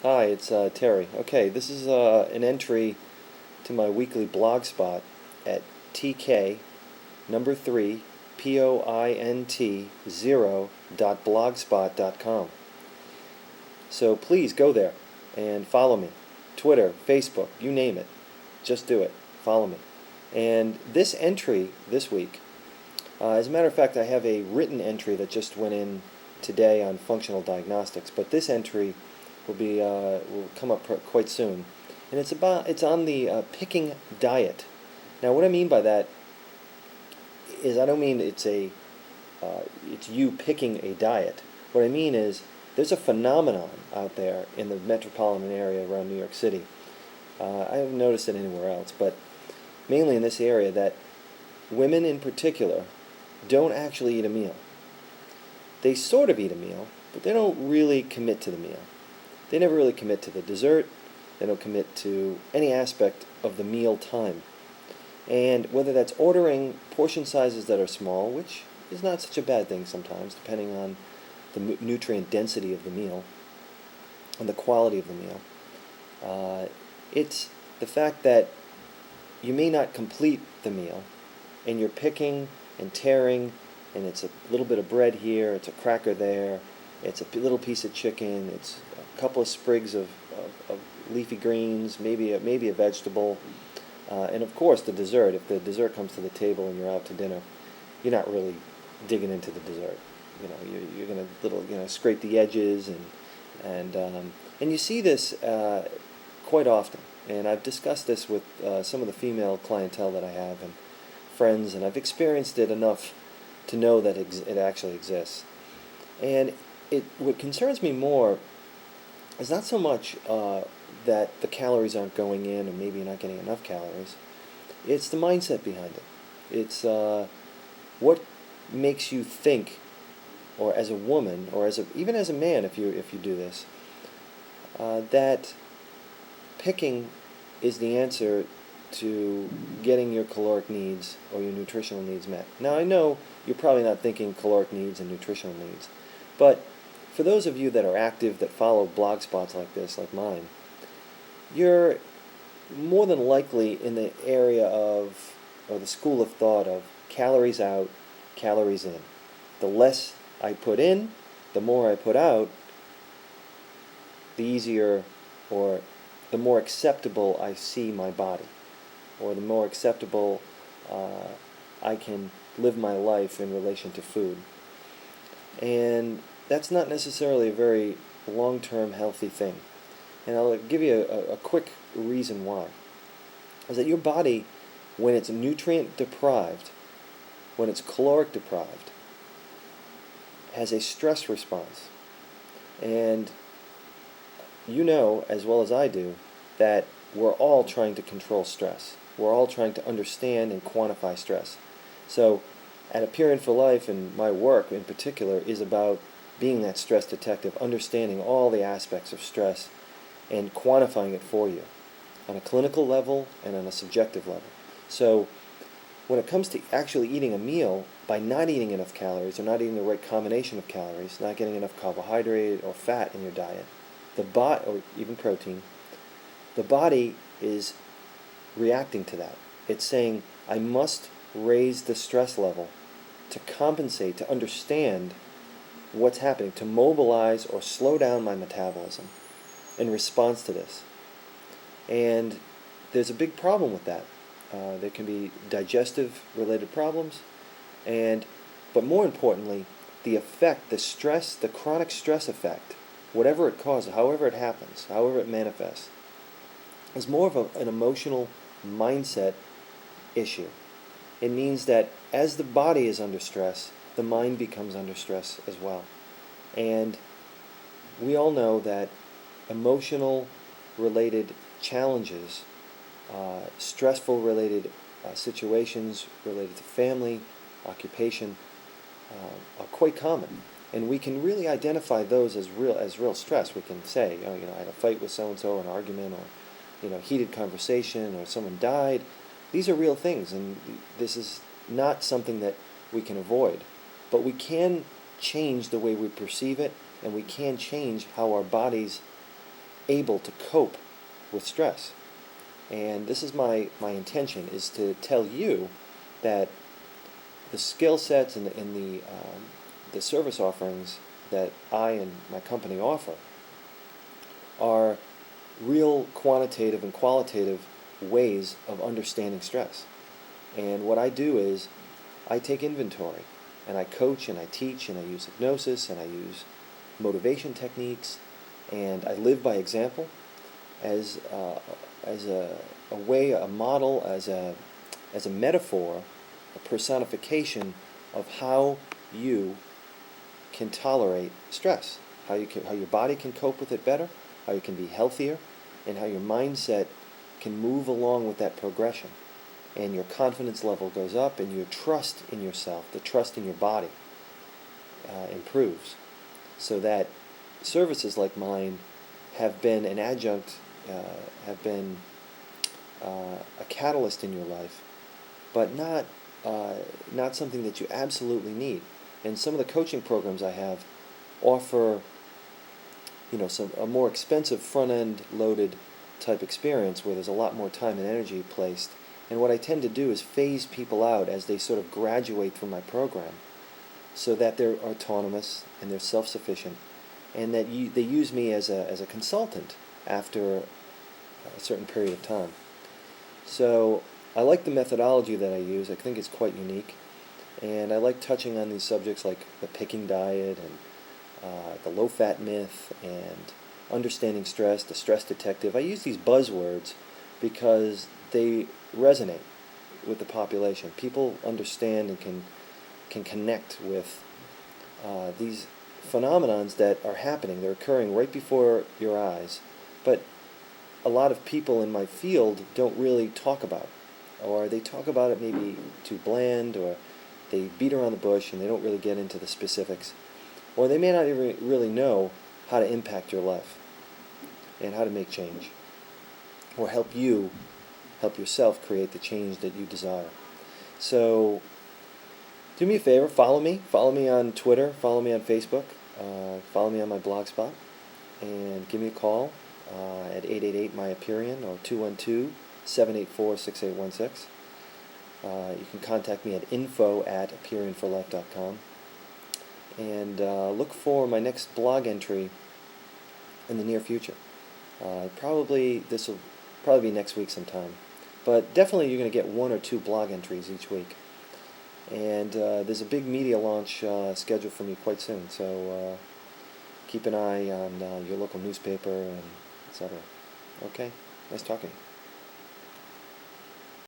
Hi, it's Terry. Okay, this is an entry to my weekly blog spot at TK number 3 POINT 0.blogspot.com. So please go there and follow me. Twitter, Facebook, you name it. Just do it. Follow me. And this entry this week, as a matter of fact, I have a written entry that just went in today on functional diagnostics, but this entry will come up quite soon, and it's on the picking diet. Now, what I mean by that is I don't mean it's you picking a diet. What I mean is there's a phenomenon out there in the metropolitan area around New York City. I haven't noticed it anywhere else, but mainly in this area, that women in particular don't actually eat a meal. They sort of eat a meal, but they don't really commit to the meal. They never really commit to the dessert. They don't commit to any aspect of the meal time. And whether that's ordering portion sizes that are small, which is not such a bad thing sometimes, depending on the nutrient density of the meal and the quality of the meal. It's the fact that you may not complete the meal, and you're picking and tearing, and it's a little bit of bread here, it's a cracker there, it's a little piece of chicken, it's a couple of sprigs of leafy greens, maybe a vegetable, and of course the dessert. If the dessert comes to the table and you're out to dinner, you're not really digging into the dessert. You're gonna scrape the edges, and you see this quite often. And I've discussed this with some of the female clientele that I have and friends, and I've experienced it enough to know that it actually exists. And what concerns me more is not so much that the calories aren't going in, or maybe you're not getting enough calories. It's the mindset behind it. It's what makes you think, or as a woman, or even as a man, if you do this, that picking is the answer to getting your caloric needs or your nutritional needs met. Now, I know you're probably not thinking caloric needs and nutritional needs, but for those of you that are active, that follow blog spots like this, like mine, you're more than likely in the area of, or the school of thought of, calories out, calories in. The less I put in, the more I put out, the easier or the more acceptable I see my body, or the more acceptable I can live my life in relation to food. And that's not necessarily a very long-term healthy thing. And I'll give you a quick reason why. Is that your body, when it's nutrient deprived, when it's caloric deprived, has a stress response. And you know, as well as I do, that we're all trying to control stress. We're all trying to understand and quantify stress. So, at Appearing for Life, and my work in particular, is about being that stress detective, understanding all the aspects of stress and quantifying it for you on a clinical level and on a subjective level. So, when it comes to actually eating a meal, by not eating enough calories, or not eating the right combination of calories, not getting enough carbohydrate or fat in your diet, or even protein, the body is reacting to that. It's saying, I must raise the stress level to compensate, to understand what's happening, to mobilize or slow down my metabolism in response to this. And there's a big problem with that. There can be digestive-related problems, but more importantly, the effect, the stress, the chronic stress effect, whatever it causes, however it happens, however it manifests, is more of an emotional mindset issue. It means that as the body is under stress, the mind becomes under stress as well. And we all know that emotional-related challenges, stressful-related situations related to family, occupation, are quite common. And we can really identify those as real stress. We can say, I had a fight with so-and-so, an argument, or heated conversation, or someone died. These are real things, and this is not something that we can avoid. But we can change the way we perceive it, and we can change how our bodies able to cope with stress. And this is my intention, is to tell you that the skill sets and the service offerings that I and my company offer are real quantitative and qualitative ways of understanding stress. And what I do is I take inventory, and I coach and I teach and I use hypnosis and I use motivation techniques, and I live by example as a way, a model, as a metaphor, a personification of how you can tolerate stress, how your body can cope with it better, how you can be healthier, and how your mindset can move along with that progression. And your confidence level goes up, and your trust in yourself, the trust in your body, improves. So that services like mine have been an adjunct, have been a catalyst in your life, but not something that you absolutely need. And some of the coaching programs I have offer, a more expensive front-end loaded type experience where there's a lot more time and energy placed. And what I tend to do is phase people out as they sort of graduate from my program, so that they're autonomous and they're self-sufficient, and that they use me as a consultant after a certain period of time. So I like the methodology that I use. I think it's quite unique, and I like touching on these subjects like the picking diet and the low-fat myth and understanding stress, the stress detective. I use these buzzwords because they resonate with the population. People understand and can connect with these phenomenons that are happening. They're occurring right before your eyes, but a lot of people in my field don't really talk about it, or they talk about it maybe too bland, or they beat around the bush and they don't really get into the specifics, or they may not even really know how to impact your life and how to make change, or help yourself create the change that you desire. So do me a favor, follow me on Twitter, follow me on Facebook, follow me on my blogspot, and give me a call at 888-MY-APERION or 212-784-6816. You can contact me at info@AperionForLife.com, and look for my next blog entry in the near future. This will probably be next week sometime, but definitely you're going to get 1 or 2 blog entries each week. And there's a big media launch scheduled for me quite soon, so keep an eye on your local newspaper and etc. Okay, nice talking.